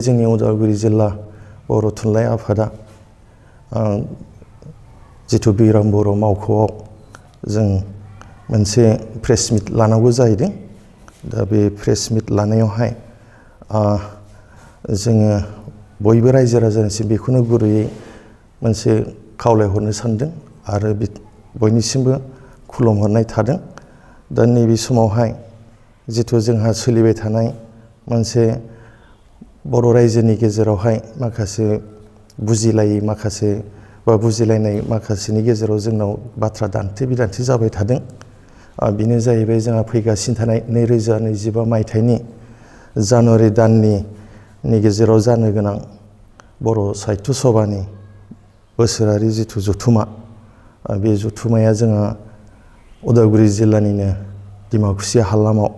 जोंनि उदालगुरि जिल्ला बर' थुनलाइ आफादा जितु बिराम बर' मावख'आव जों मोनसे प्रेस मिट लानांगौ जाहैदों। दा बे प्रेस मिट लानायावहाय जोङो बयबो रायजो राजानिसिम बेखौनो गुरैयै मोनसे खावलायहरनो सानदों आरो बयनिसिमबो खुलुमहरनाय थादों। दा नैबे समावहाय जितु जोंहा सोलिबाय थानाय मोनसे बर' रायजोनि गेजेरावहाय माखासे बुजिलायै माखासे बा बुजिलायनाय माखासेनि गेजेराव जोंनाव बाथ्रा दान्थे बिदान्थे जाबाय थादों। बेनो जाहैबाय जोंहा फैगासिनो थानाय 2025 मायथाइनि जानुवारि दाननि गेजेराव जानो गोनां बर' साहित्य सभानि बोसोरारि जिथु जथुमा, बे जथुमाया जोंहा उदालगुरि जिल्लानिनो डिमाकुसि हालामाव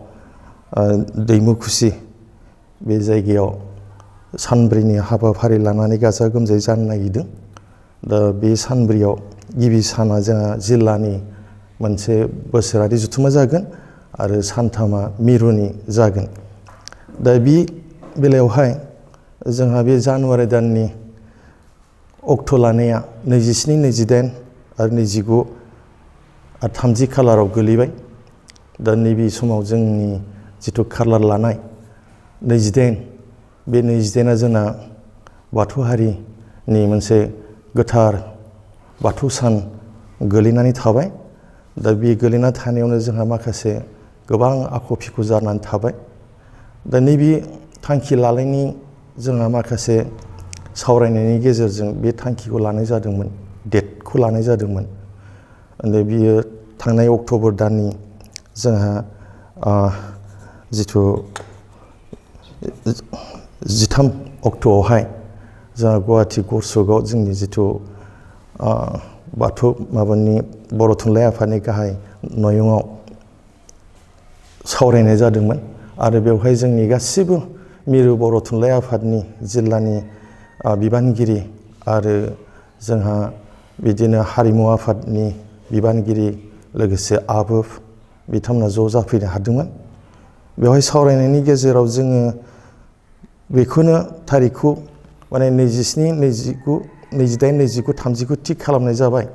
दैमुखुसि बे जायगायाव सानब्रैनि हाबाफारि लानानै गाजा गोमजायै जानो नागिरदों। दा बे सानब्रैयाव गिबि साना जोंहा जिल्लानि मोनसे बोसोरारि जथुमा जागोन आरो सानथामा मिरुनि जागोन। दा बे बेलायावहाय जोंहा बे जानुवारि दाननि अक्ट' लानाया 27, 28 आरो 29 आरो 30 खालाराव गोलैबाय। दा नैबे समाव जोंनि जिथु खालार लानाय 28, बे 28आ जोंना बाथौ हारिनि मोनसे गोथार बाथौ सान गोलैनानै थाबाय। दा बे गोलैना थानायावनो जोंहा माखासे गोबां आख' फिख' जानानै थाबाय। दा नैबे थांखि लानायनि जोंहा माखासे सावरायनायनि गेजेरजों बे थांखिखौ लानाय जादोंमोन, डेटखौ लानाय जादोंमोन। दा बियो थांनाय अक्ट'बर दाननि जोंहा जिथु 13 अक्ट'आवहाय जोंहा गुवाहाटि गरसकआव जोंनि जिथु बाथौ माबानि बर' थुनलाइ आफादनि गाहाय नयनआव सावरायनाय जादोंमोन आरो बेवहाय जोंनि गासिबो मिरु बर' थुनलाइ आफादनि जिल्लानि बिबानगिरि आरो जोंहा बिदिनो हारिमु आफादनि बिबानगिरि लोगोसे आबोफ बिथांमोना ज' जाफैनो हादोंमोन। बेवहाय सावरायनायनि गेजेराव जोङो बेखौनो थारिखखौ माने 27, 29, 28, 29, 30खौ थिग खालामनाय जाबाय।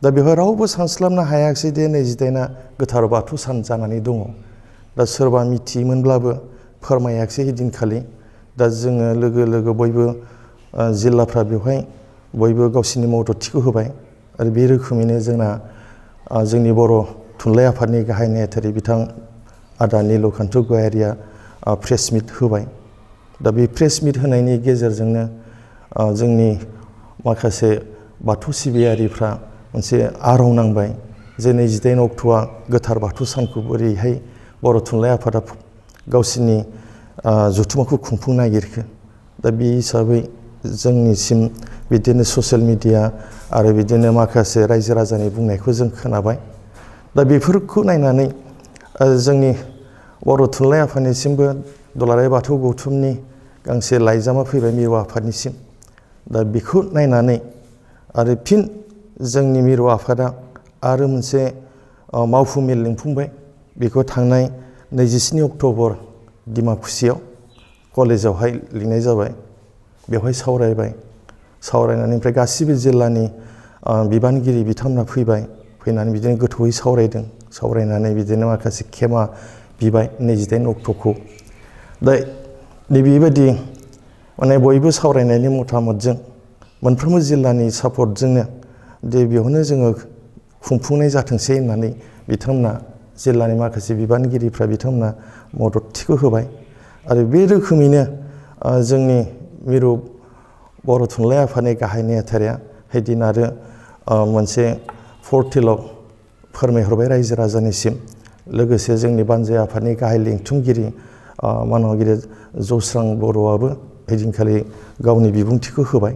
दा बेवहाय रावबो सानस्लाबनो हायाखिसै दे 28आ गोथार बाथौ सान जानानै दङ। दा सोरबा मिथियोमोनब्लाबो फोरमायाखिसै हिदिनखालि। दा जोङो लोगो लोगो बयबो जिल्लाफ्रा बेवहाय बयबो गावसिनि मददथिखौ होबाय आरो बे रोखोमैनो जोंना जोंनि बर' थुनलाइ आफादनि गाहाय नेहाथारि बिथां आदा नीलकण्ठ गयारिया प्रेस मिट होबाय। दा बे प्रेस मिट होनायनि गेजेरजोंनो जोंनि माखासे बाथौ सिबियारिफ्रा मोनसे आर'नांबाय जे 28 अक्ट'आ गोथार बाथौ सानखौ बोरैहाय बर' थुनलाइ आफादा गावसिनि जथुमाखौ खुंफुंनो नागिरखो। दा बे हिसाबै जोंनिसिम बिदिनो ससियेल मिडिया आरो बिदिनो माखासे रायजो राजानि बुंनायखौ जों खोनाबाय। दा बेफोरखौ नायनानै जोंनि बर' थुनलाइ आफादनिसिमबो दुलाराय बाथौ गौथुमनि गांसे लाइजामा फैबाय मिरु आफादनिसिम। दा बेखौ नायनानै आरो फिन जोंनि मिरु आफादा आरो मोनसे मावफुं मेल लिंफुंबाय। बेखौ थांनाय 27 अक्ट'बर डिमाकुसियाव कलेजावहाय लिंनाय जाबाय। बेवहाय सावरायबाय। सावरायनानै ओमफ्राय गासिबो जिल्लानि बिबानगिरि बिथांमोना फैबाय। फैनानै बिदिनो गोथौयै सावरायदों। सावरायनानै बिदिनो माखासे खेमा बिबाय 28 अक्ट'खौ। दा नैबेबायदि माने बयबो सावरायनायनि मतामतजों मोनफ्रोमबो जिल्लानि सापर्टजोंनो दे बेयावनो जोङो खुंफुंनाय जाथोंसै होननानै बिथांमोना जिल्लानि माखासे बिबानगिरिफ्रा बिथांमोना मददथिखौ होबाय। आरो बे रोखोमैनो जोंनि मिरु बर' थुनलाइ आफादनि गाहाय नेहाथारिया हैदिन आरो मोनसे पर्टेलाव फोरमायहरबाय रायजो राजानिसिम। लोगोसे जोंनि बानजाय आफादनि गाहाय लिंथुमगिरि मानगिरि जौस्रां बर'आबो हैदिनखालि गावनि बिबुंथिखौ होबाय।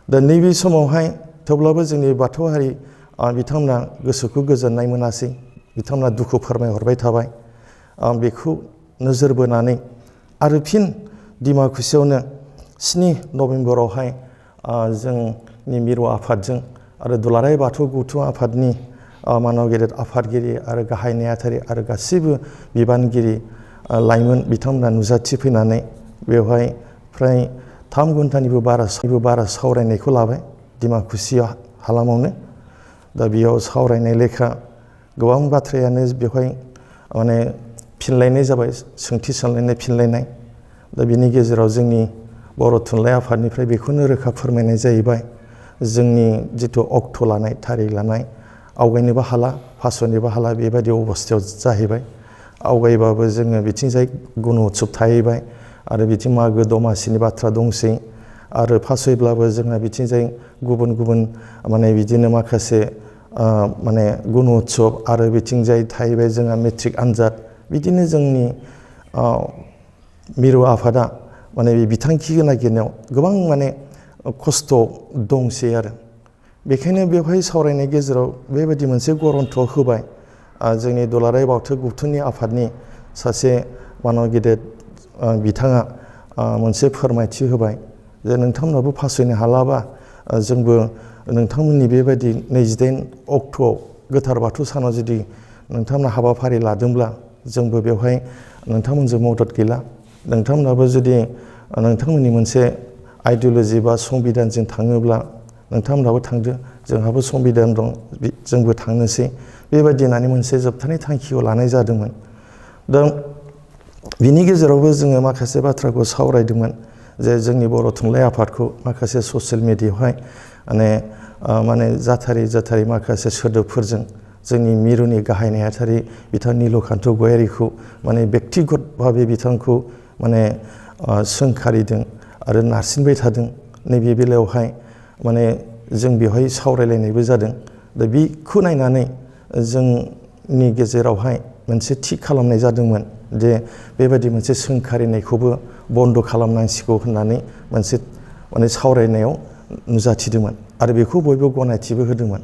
दा नैबे समावहाय थेवब्लाबो जोंनि बाथौआरि बिथांमोना गोसोखौ गोजोननाय मोनासै। बिथांमोना दुखु फोरमायहरबाय थाबाय। बेखौ नोजोर बोनानै आरो फिन डिमाकुसियावनो 7 नभेम्बरावहाय जोंनि मिरु आफादजों आरो दुलाराय बाथौ गौथुम आफादनि मानगिरि आफादगिरि आरो गाहाय नेहाथारि आरो गासिबो बिबानगिरि लाइमोन बिथांमोना नुजाथिफैनानै बेवहाय फ्राय 3 घन्टानिबो बारा सावरायनायखौ लाबाय डिमाकुसि हालामावनो। दा बेयाव सावरायनाय लेखा गोबां बाथ्रायानो बेवहाय माने फिनलायनाय जाबाय, सोंथि सोंलायनाय फिनलायनाय। दा बिनि गेजेराव जोंनि बर' थुनलाइ आफादनिफ्राय बेखौनो रोखा फोरमायनाय जाहैबाय, जोंनि जिथु अक्ट' लानाय थारिख लानाय आवगायनोबो हाला फासयनोबो हाला बेबायदि अबस्थायाव जाहैबाय। आवगायबाबो जोङो बिथिंजाय गुन उत्सब थाहैबाय आरो बिथिं मागो दमासिनि बाथ्रा दंसै आरो फासयब्लाबो जोंहा बिथिंजाय गुबुन माने बिदिनो माखासे माने गुन उत्सब आरो बिथिंजाय थाहैबाय जोंहा मेट्रिक आनजाद। बिदिनो जोंनि मिरु आफादा माने बिथांखि नागिरनायाव गोबां माने खस्थ' दंसै आरो बेखायनो बेवहाय सावरायनाय गेजेराव बेबायदि मोनसे गरन्थ होबाय। जोंनि दुलाराय बाथौ गौथुमनि आफादनि सासे मानव गेदेर बिथाङा मोनसे फोरमायथि होबाय जे नोंथांमोनाबो फासयनो हालाबा जोंबो नोंथांमोननि बेबायदि 28 अक्ट'आव गोथार बाथौ सानाव जुदि नोंथांमोना हाबाफारि लादोंब्ला जोंबो बेवहाय नोंथांमोनजों मदद गैला। नोंथांमोनाबो जुदि नोंथांमोननि मोनसे आइडिय'लजि बा संबिधानजों थाङोब्ला नोंथांमोनाबो थांदो, जोंहाबो संबिधान दं जोंबो थांनोसै, बेबायदि होननानै मोनसे जोबथानाय थांखिखौ लानाय जादोंमोन। दा बिनि गेजेरावबो जोङो माखासे बाथ्राखौ सावरायदोंमोन जे जोंनि बर' थुनलाइ आफादखौ माखासे ससियेल मिडियायावहाय माने जाथारै माखासे सोदोबफोरजों जोंनि मिरुनि गाहाय नेहाथारि बिथां नीलकान्त गयारीखौ माने बेक्तिगत भाबे बिथांखौ माने सोंखारिदों आरो नारसिनबाय थादों। नैबे बेलायावहाय माने जों बेवहाय सावरायलायनायबो जादों। दा बेखौ नायनानै जोंनि गेजेरावहाय मोनसे थि खालामनाय जादोंमोन जे बेबायदि मोनसे सोंखारिनायखौबो बन्द' खालामनांसिगौ होननानै मोनसे माने सावरायनायाव नुजाथिदोंमोन आरो बेखौ बयबो गनायथिबो होदोंमोन।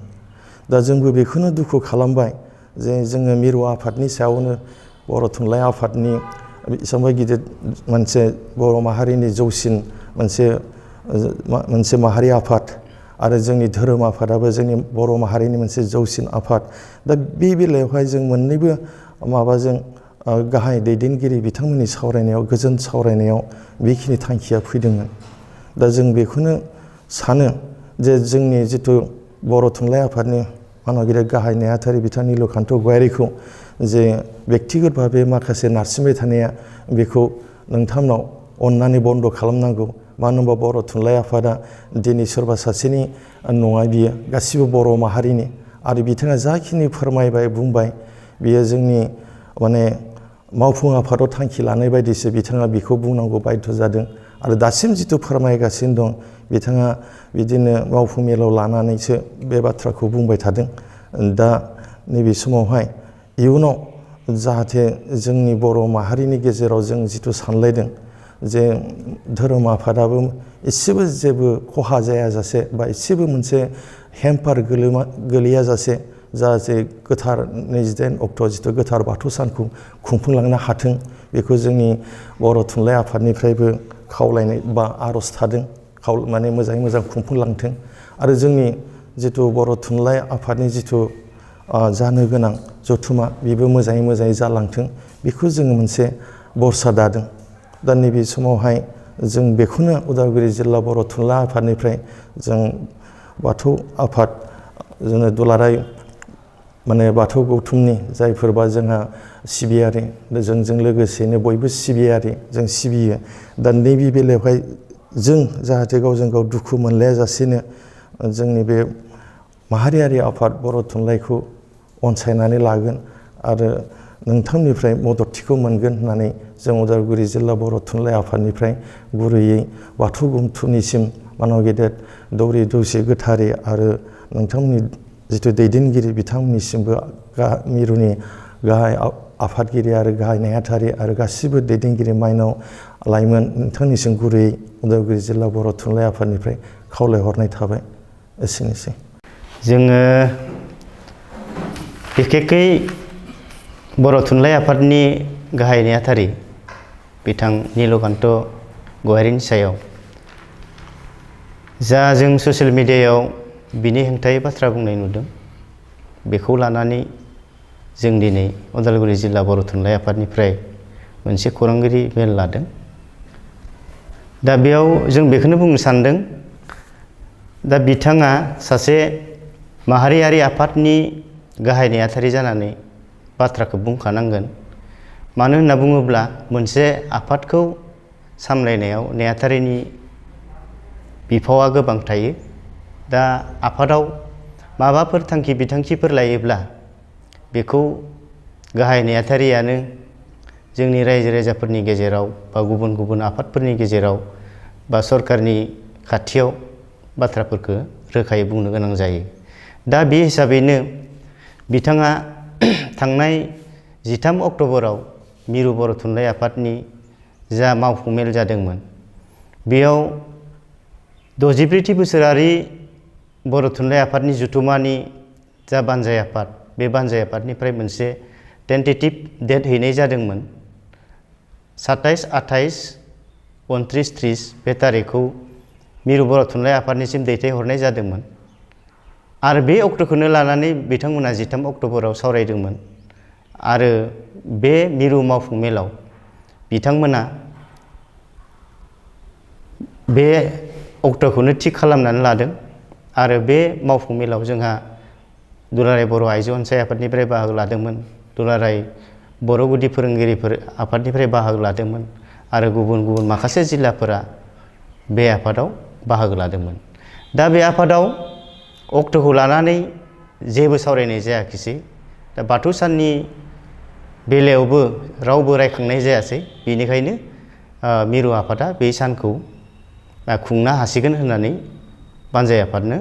दा जोंबो बेखौनो दुखु खालामबाय जे जोङो मिरु आफादनि सायावनो बर' थुनलाइ आफादनि एसेबां गिदिर मोनसे बर' माहारिनि जौसिन मोनसे माहारि आफाद आरो जोंनि धोरोम आफादाबो जोंनि बर' माहारिनि मोनसे जौसिन आफाद। दा बे बेलायावहाय जों मोननैबो माबाजों गाहाय दैदेनगिरि बिथांमोननि सावरायनायाव गोजोन सावरायनायाव बेखिनि थांखिया फैदोंमोन। दा जों बेखौनो सानो जे जोंनि जिथु बर' थुनलाइ आफादनि मानगिरि गाहाय नेहाथारि बिथां नीलकान्त गयारीखौ जे बेक्तिगत भाबे माखासे नारसिनबाय थानाया बेखौ नोंथांनाव अननानै बन्द' खालामनांगौ। मानो होनबा बर' थुनलाइ आफादा दिनै सोरबा सासेनि नङा, बियो गासिबो बर' माहारिनि आरो बिथाङा जाखिनि फोरमायबाय बुंबाय बियो जोंनि माने मावफुं आफादाव थांखि लानाय बायदिसो बिथाङा बेखौ बुंनांगौ बाध्य जादों आरो दासिम जिथु फोरमायगासिनो दं बिथाङा बिदिनो मावफुं मेलाव लानानैसो बे बाथ्राखौ बुंबाय थादों। दा नैबे समावहाय इयुनाव जाहाथे जोंनि बर' माहारिनि गेजेराव जों जिथु सानलायदों जे धोरोम आफादाबो एसेबो जेबो खहा जायाजासे बा एसेबो मोनसे हेम्पार गोलैयाजासे जाहाथे गोथार 28 अक्ट' जिथु गोथार बाथौ सानखौ खुंफुंलांनो हाथों, बेखौ जोंनि बर' थुनलाइ आफादनिफ्रायबो खावलायनाय बा आर'ज थादों, माने मोजाङै मोजां खुंफुंलांथों आरो जोंनि जिथु बर' थुनलाइ आफादनि जिथु जानो गोनां जथुमा बेबो मोजाङै जालांथों, बेखौ जोङो मोनसे बरसा दादों। दा नैबे समावहाय जों बेखौनो उदालगुरि जिल्ला बर' थुनलाइ आफादनिफ्राय जों बाथौ आफाद जोङो दुलाराय माने बाथौ गौथुमनि जायफोरबा जोंहा सिबियारि, जोंजों लोगोसेनो बयबो सिबियारि, जों सिबियो। दा नैबे बेलायावहाय जों जाहाथे गावजों गाव दुखु मोनलायाजासेनो जोंनि बे माहारियारि आफाद बर' थुनलाइखौ अनसायनानै लागोन आरो नोंथांनिफ्राय मददथिखौ मोनगोन होननानै जों उदालगुरि जिल्ला बर' थुनलाइ आफादनिफ्राय गुरैयै बाथौ गौथुमनिसिम मानव गेदेर दौरि दौसि गोथारै आरो नोंथांमोननि जिथु दैदेनगिरि बिथांमोननिसिमबो मिरुनि गाहाय आफादगिरि आरो गाहाय नेहाथारि आरो गासिबो दैदेनगिरि माइनाव लाइमोन नोंथांनिसिम गुरैयै उदालगुरि जिल्ला बर' थुनलाइ आफादनिफ्राय खावलायहरनाय थाबाय। एसेनोसै। जोङो बिखेखै बर' थुनलाइ आफादनि गाहाय नेहाथारि बिथां नीलकान्त गयारीनि सायाव जा जों ससियेल मिडियायाव बिनि हेंथायै बाथ्रा बुंनाय नुदों, बेखौ लानानै जों दिनै उदालगुरि जिल्ला बर' थुनलाइ आफादनिफ्राय मोनसे खौरांगिरि मेल लादों। दा बेयाव जों बेखौनो बुंनो सानदों, दा बिथाङा सासे माहारियारि आफादनि गाहाय नेहाथारि जानानै बाथ्राखौ बुंखानांगोन। मानो होनना बुङोब्ला मोनसे आफादखौ सामलायनायाव नेहाथारिनि बिफावआ गोबां थायो। दा आफादाव माबाफोर थांखि बिथांखिफोर लायोब्ला बेखौ गाहाय नेहाथारियानो जोंनि रायजो राजाफोरनि गेजेराव बा गुबुन गुबुन आफादफोरनि गेजेराव बा सरकारनि खाथियाव बाथ्राफोरखौ रोखायै बुंनो गोनां जायो। दा बे हिसाबैनो बिथाङा थांनाय 13 अक्ट'बराव मिरु बर' थुनलाइ आफादनि जा मावफुं मेल जादोंमोन, बेयाव 64थि बोसोरारि बर' थुनलाइ आफादनि जथुमानि जा बानजाय आफाद, बे बानजाय आफादनिफ्राय मोनसे टेन्टेटिभ डेट हैनाय जादोंमोन। 27, 28, 29, 30 बे तारिखखौ मिरु बर' थुनलाइ आफादनिसिम दैथायहरनाय जादोंमोन आरो बे अक्ट'खौनो लानानै बिथांमोना 13 अक्ट'बराव सावरायदोंमोन आरो बे मिरु मावफुं मेलाव बिथांमोना बे अक्ट'खौनो थिग खालामनानै लादों आरो बे मावफुं मेलाव जोंहा दुलाराय बर' आइजो अनसाय आफादनिफ्राय बाहागो लादोंमोन, दुलाराय बर' गुदि फोरोंगिरिफोर आफादनिफ्राय बाहागो लादोंमोन आरो गुबुन गुबुन माखासे जिल्लाफोरा बे आफादाव बाहागो लादोंमोन। दा बे आफादाव अक्ट'खौ लानानै जेबो सावरायनाय जायाखिसै। दा बाथौ साननि बेलायावबो रावबो रायखांनाय जायासै। बेनिखायनो मिरु आफादा बे सानखौ खुंनो हासिगोन होननानै बानजाय आफादनो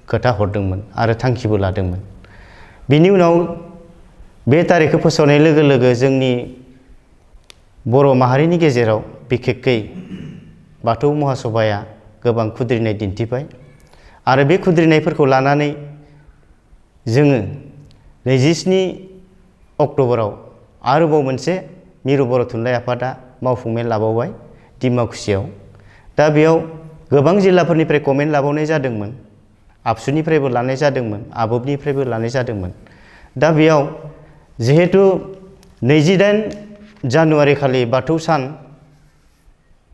खोथा हरदोंमोन आरो थांखिबो लादोंमोन। बिनि उनाव बे तारिखखौ फोसावनाय लोगो लोगो जोंनि बर' माहारिनि गेजेराव बिखेकयै बाथौ महासभाया गोबां खुद्रिनाय दिन्थिबाय आरो बे खुद्रिनायफोरखौ लानानै जोङो 27 अक्ट'बराव आरोबाव मोनसे मिरु बर' थुनलाइ आफादा मावफुं मेल लाबावबाय डिमाकुसियाव। दा बेयाव गोबां जिल्लाफोरनिफ्राय कमेन्ट लाबावनाय जादोंमोन, आबसुनिफ्रायबो लानाय जादोंमोन, आबोबनिफ्रायबो लानाय जादोंमोन। दा बेयाव जिहेतु 28 जानुवारि खालि बाथौ सान,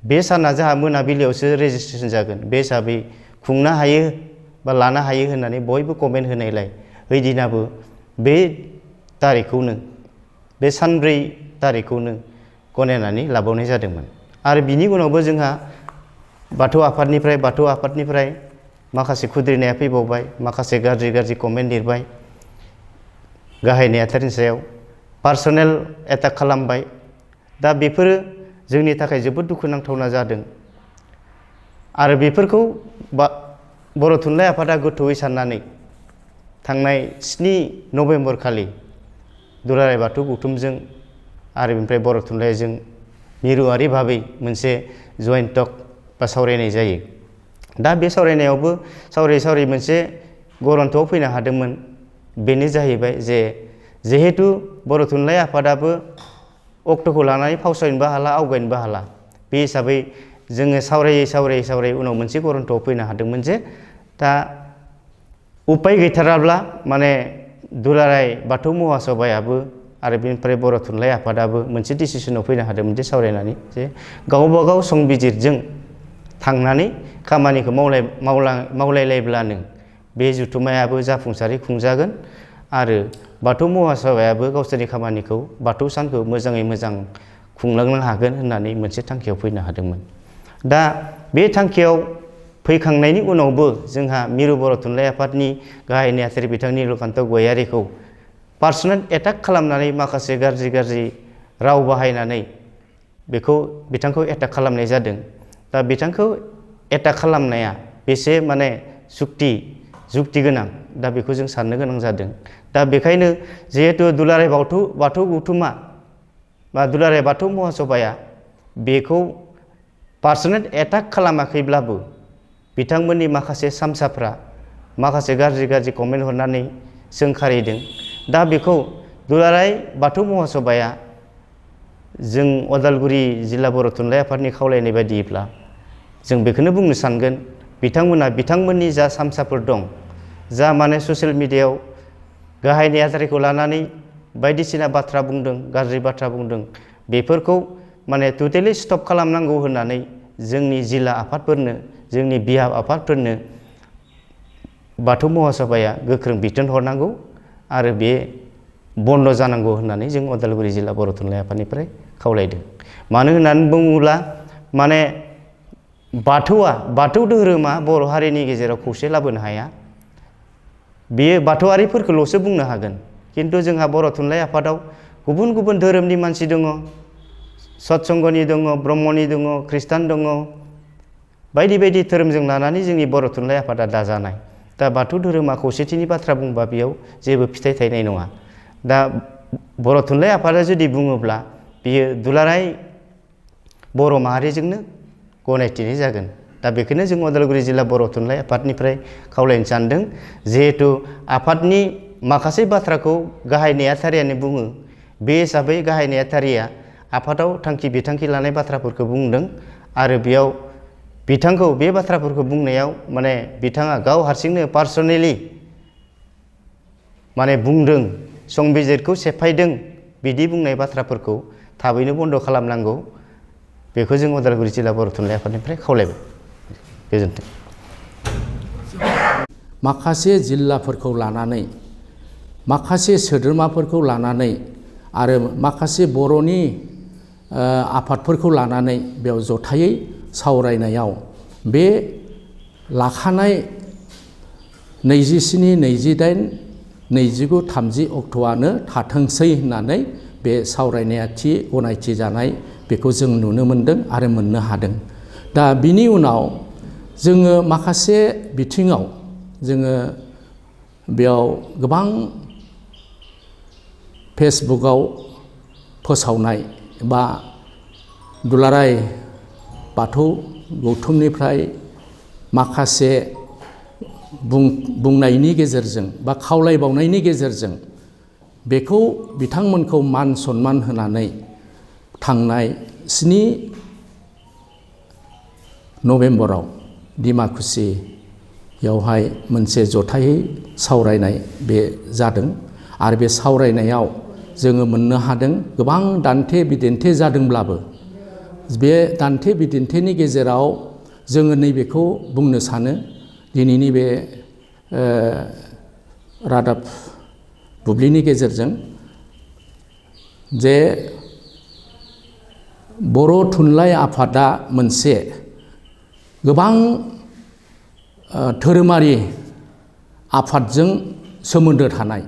बे साना जोंहा मोनाबिलियावसो रेजिस्ट्रेसन जागोन। बे हिसाबै खुंनो हायो बा लानो हायो होननानै बयबो कमेन्ट होनायलाय ओइदिनाबो बे तारिखखौनो, बे सानब्रै तारिखखौनो गनायनानै लाबावनाय जादोंमोन। आरो बिनि उनावबो जोंहा बाथौ आफादनिफ्राय माखासे खुद्रिनाया फैबावबाय, माखासे गाज्रि गाज्रि कमेन्ट लिरबाय, गाहाय नेहाथारिनि सायाव पार्सनेल एटाक खालामबाय। दा बेफोरो जोंनि थाखाय जोबोद दुखुनांथावना जादों आरो बेफोरखौ बर' थुनलाइ आफादा गोथौयै साननानै थांनाय 7 नभेम्बर खालि दुलाराय बाथौ गौथुमजों आरो बेनिफ्राय बर' थुनलाइजों मिरुआरि भाबै मोनसे जइन्ट टक बा सावरायनाय जायो। दा बे सावरायनायावबो सावरायै मोनसे गरन्थ'आव फैनो हादोंमोन। बेनो जाहैबाय जे जिहेतु बर' थुनलाइ आफादाबो अक्ट'खौ लानानै फावसायनोबो हाला, आवगायनोबो हाला। बे हिसाबै जोङो सावरायै उनाव मोनसे गरन्थ'आव फैनो हादोंमोन जे दा उपाय गैथाराब्ला माने दुलाराय बाथौ महासभायाबो आरो बेनिफ्राय बर' थुनलाइ आफादाबो मोनसे डिसिसनाव फैनो हादोंमोन जे सावरायनानै जे गावबा गाव संबिजिरजों थांनानै खामानिखौ मावलायलायब्लानो बे जथुम्मायाबो जाफुंसारै खुंजागोन आरो बाथौ महासभायाबो गावसोरनि खामानिखौ, बाथौ सानखौ मोजाङै मोजां खुंलांनो हागोन होननानै मोनसे थांखियाव फैनो हादोंमोन। दा बे थांखियाव फैखांनायनि उनावबो जोंहा मिरु बर' थुनलाइ आफादनि गाहाय नेहाथारि बिथां निलकान्त गयारिखौ पार्सनेल एटाक खालामनानै माखासे गाज्रि राव बाहायनानै बिथांखौ एटाक खालामनाय जादों। दा बिथांखौ एटाक खालामनाया बेसे माने जुक्ति गोनां, दा बेखौ जों साननो गोनां जादों। दा बेखायनो जिहेतु दुलाराय बाथौ गौथुमा बा दुलाराय बाथौ महासभाया बेखौ पार्सनेल एटाक खालामाखैब्लाबो बिथांमोननि माखासे सामसाफ्रा माखासे गाज्रि कमेन्ट हरनानै सोंखारिदों। दा बेखौ दुलाराय बाथौ महासभाया जों अदालगुरि जिल्ला बर' थुनलाइ आफादनि खावलायनाय बायदिब्ला जों बेखौनो बुंनो सानगोन, बिथांमोननि जा सामसाफोर दं, जा माने ससियेल मिडियायाव गाहाय नेहाथारिखौ लानानै बायदिसिना बाथ्रा बुंदों, गाज्रि बाथ्रा बुंदों, बेफोरखौ माने टटेलि स्टप खालामनांगौ होननानै जोंनि जिल्ला आफादफोरनो जोंनि बिहाव आफादफोरनो बाथौ महासभाया गोख्रों बिथोन हरनांगौ आरो बे बन्द जानांगौ होननानै जों उदालगुरि जिल्ला बर' थुनलाइ आफादनिफ्राय खावलायदों। मानो होननानै बुङोब्ला माने बाथौ धोरोमा बर' हारिनि गेजेराव खौसे लाबोनो हाया। बेयो बाथौआरिफोरखौल'सो बुंनो हागोन। किन्तु जोंहा बर' थुनलाइ आफादाव गुबुन गुबुन धोरोमनि मानसि दङ, सत्संगनि दङ, ब्रह्मनि दङ, खृष्टान दङ, बायदि बायदि धोरोमजों लानानै जोंनि बर' थुनलाइ आफादा दाजानाय। दा बाथौ धोरोमा खौसेथिनि बाथ्रा बुंबा बेयाव जेबो फिथाइ थायनाय नङा। दा बर' थुनलाइ आफादा जुदि बुङोब्ला बियो दुलाराय बर' माहारिजोंनो गनायथिनाय जागोन। दा बेखौनो जों उदालगुरि जिल्ला बर' थुनलाइ आफादनिफ्राय खावलायनो सानदों। जिहेतु आफादनि माखासे बाथ्राखौ गाहाय नेहाथारियानो बुङो, बे हिसाबै गाहाय नेहाथारिया आफादाव थांखि बिथांखि लानाय बाथ्राफोरखौ बुंदों आरो बेयाव बिथांखौ बे बाथ्राफोरखौ बुंनायाव माने बिथाङा गाव हारसिंनो पार्सनेलि माने बुंदों, संबिजिरखौ सेफायदों, बिदि बुंनाय बाथ्राफोरखौ थाबैनो बन्द खालामनांगौ। बेखौ जों उदालगुरि जिल्ला बर' थुनलाइ आफादनिफ्राय खावलायबाय। गोजोन्थों। माखासे जिल्लाफोरखौ लानानै, माखासे सोद्रोमाफोरखौ लानानै आरो माखासे बर'नि आफादफोरखौ लानानै बेयाव जथायै सावरायनायाव बे लाखानाय 27, 28, 29, 30 अक्ट'आनो थाथोंसै होननानै बे सावरायनाया थि गनायथि जानाय बेखौ जों नुनो मोनदों आरो मोननो हादों। दा बिनि उनाव जोङो माखासे बिथिङाव जोङो बेयाव गोबां फेसबुकआव फोसावनाय बा दुलाराय बाथौ गौथुमनिफ्राय माखासे बुंनायनि गेजेरजों बा खावलायबावनायनि गेजेरजों बेखौ बिथांमोनखौ मान सनमान होनानै थांनाय 7 नभेम्बराव डिमाकुसियावहाय मोनसे जथायै सावरायनाय बे जादों आरो बे सावरायनायाव जोङो मोननो हादों गोबां दान्थे बिदान्थे जादोंब्लाबो बे दान्थे बिदान्थेनि गेजेराव जोङो नैबेखौ बुंनो सानो, दिनैनि बे रादाब बुब्लिनि गेजेरजों जे बर' थुनलाइ आफादा मोनसे गोबां धोरोमारि आफादजों सोमोन्दो थानाय,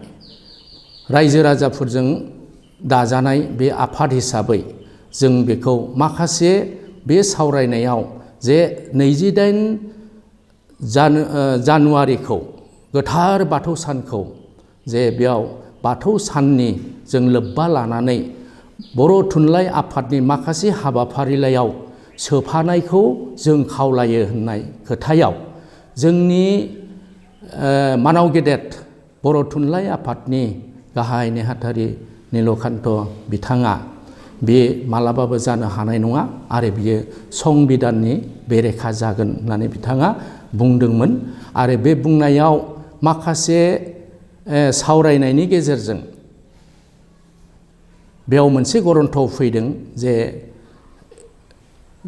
रायजो राजाफोरजों दाजानाय बे आफाद हिसाबै जों बेखौ माखासे बे सावरायनायाव जे 28 जानुवारिखौ गोथार बाथौ सानखौ जे बेयाव बाथौ साननि जों लोब्बा लानानै बर' थुनलाइ आफादनि माखासे हाबाफारिलायाव सोफानायखौ जों खावलायो होननाय खोथायाव जोंनि मानाव गेदेर बर' थुनलाइ आफादनि गाहाय नेहाथारि नीलकान्त बिथाङा बे मालाबाबो जानो हानाय नङा आरो बियो संबिधाननि बेरेखा जागोन होननानै बिथाङा बुंदोंमोन। आरो बे बुंनायाव माखासे सावरायनायनि गेजेरजों बेयाव मोनसे गरन्थआव फैदों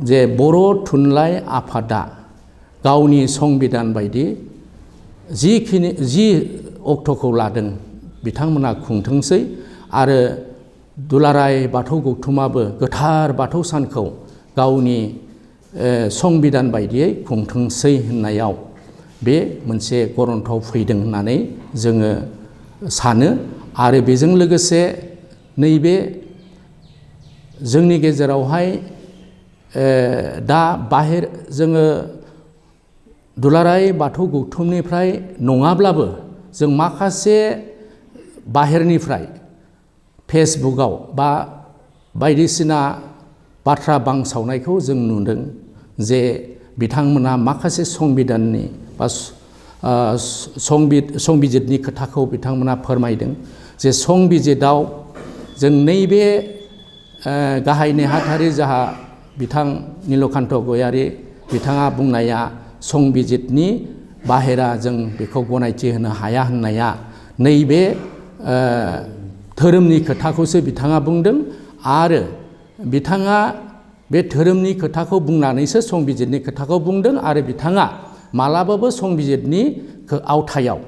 जे बर' थुनलाइ आफादा गावनि संबिधान बायदि जि अक्ट'खौ लादों बिथांमोना खुंथोंसै आरो दुलाराय बाथौ गौथुमाबो गोथार बाथौ सानखौ गावनि संबिधान बायदियै खुंथोंसै होननायाव बे मोनसे गरन्थआव फैदों होननानै जोङो सानो। आरो बेजों लोगोसे नैबे जोंनि गेजेरावहाय दा जोङो दुलाराय बाथौ गौथुमनिफ्राय नङाब्लाबो जों माखासे बाहेरनिफ्राय फेसबुकआव बा बायदिसिना बाथ्रा बांसावनायखौ जों नुदों जे बिथांमोना माखासे संबिधाननि बा संबिजितनि खोथाखौ बिथांमोना फोरमायदों जे संबिजितआव जों नैबे गाहाय नेहाथारि जाहा बिथां नीलकान्त गयारी बिथाङा बुंनाया संबिजितनि बाहेरा जों बेखौ गनायथि होनो हाया होननाया नैबे धोरोमनि खोथाखौसो बिथाङा बुंदों। आरो बिथाङा बे धोरोमनि खोथाखौ बुंनानैसो संबिजितनि खोथाखौ बुंदों आरो बिथाङा मालाबाबो संबिजितनि आवथायाव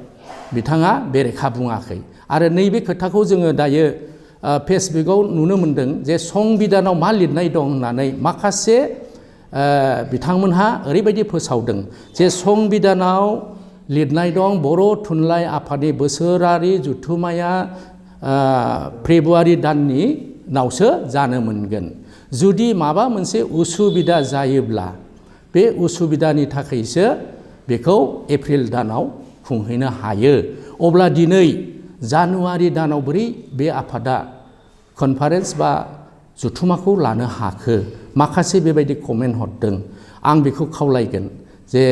बिथाङा बेरेखा बुङाखै। आरो नैबे खोथाखौ जोङो दायो फेसबुकआव नुनो मोनदों जे संबिधानाव मा लिरनाय दं होननानै माखासे बिथांमोनहा ओरैबायदि फोसावदों जे संबिधानाव लिरनाय दं बर' थुनलाइ आफादनि बोसोरारि जथुम्माया फेब्रुवारि दाननि नावसो जानो मोनगोन। जुदि माबा मोनसे उसुबिदा जायोब्ला बे उसुबिदानि थाखायसो बेखौ एप्रिल दानाव खुंहैनो हायो। अब्ला दिनै जानुवारि दानाव बोरै बे आफादा कनफारेन्स बा जथुम्माखौ लानो हाखो? माखासे बेबायदि कमेन्ट हरदों। आं बेखौ खावलायगोन जे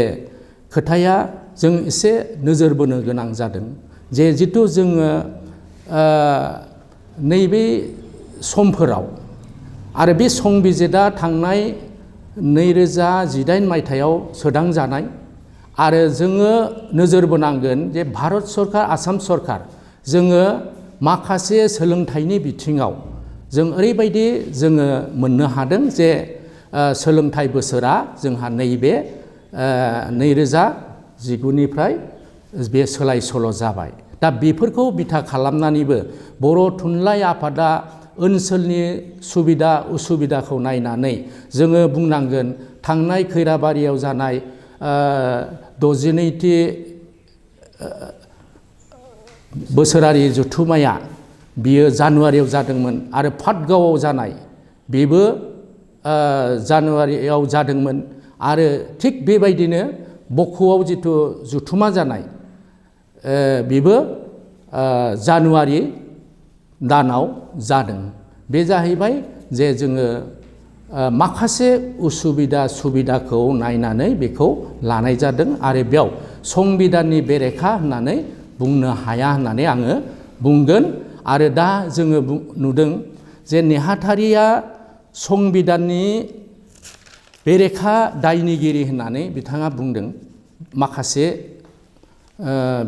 खोथाया जों एसे नोजोर बोनो गोनां जादों जे जिथु जोङो नैबे समफोराव आरो बे संबिजिता थांनाय 2018 मायथाइयाव सोदांजानाय आरो जोङो नोजोर बोनांगोन जे भारत सरकार आसाम सरकार जोङो माखासे सोलोंथाइनि बिथिङाव जों ओरैबायदि जोङो मोननो हादों जे सोलोंथाइ बोसोरा जोंहा नैबे 2019निफ्राय बे सोलाय सोल' जाबाय। दा बेफोरखौ बिथा खालामनानैबो बर' थुनलाइ आफादा ओनसोलनि सुबिदा उसुबिदाखौ नायनानै जोङो बुंनांगोन थांनाय खैराबारियाव जानाय 62थि बोसोरारि जथुम्माया बियो जानुवारियाव जादोंमोन आरो पाटगावआव जानाय बेबो जानुवारियाव जादोंमोन आरो थिग बेबायदिनो बक'आव जिथु जथुम्मा जानाय बेबो जानुवारि दानाव जादों। बे जाहैबाय जे जोङो माखासे उसुबिदा सुबिदाखौ नायनानै बेखौ लानाय जादों आरो बेयाव संबिधाननि बेरेखा होननानै बुंनो हाया होननानै आङो बुंगोन। आरो दा जोङो नुदों जे नेहाथारिया संबिधाननि बेरेखा दायनिगिरि होननानै बिथाङा बुंदों। माखासे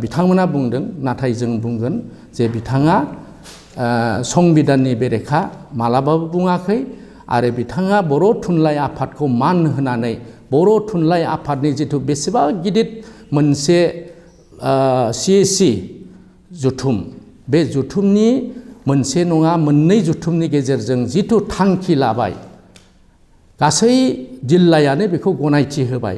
बिथांमोना बुंदों, नाथाय जों बुंगोन जे बिथाङा संबिधाननि बेरेखा मालाबाबो बुङाखै आरो बिथाङा बर' थुनलाइ आफादखौ मान होनानै बर' थुनलाइ आफादनि जिथु बेसेबा गिदिर मोनसे CAC जथुम, बे जथुमनि मोनसे नङा मोननै जथुमनि गेजेरजों जिथु थांखि लाबाय गासै जिल्लायानो बेखौ गनायथि होबाय।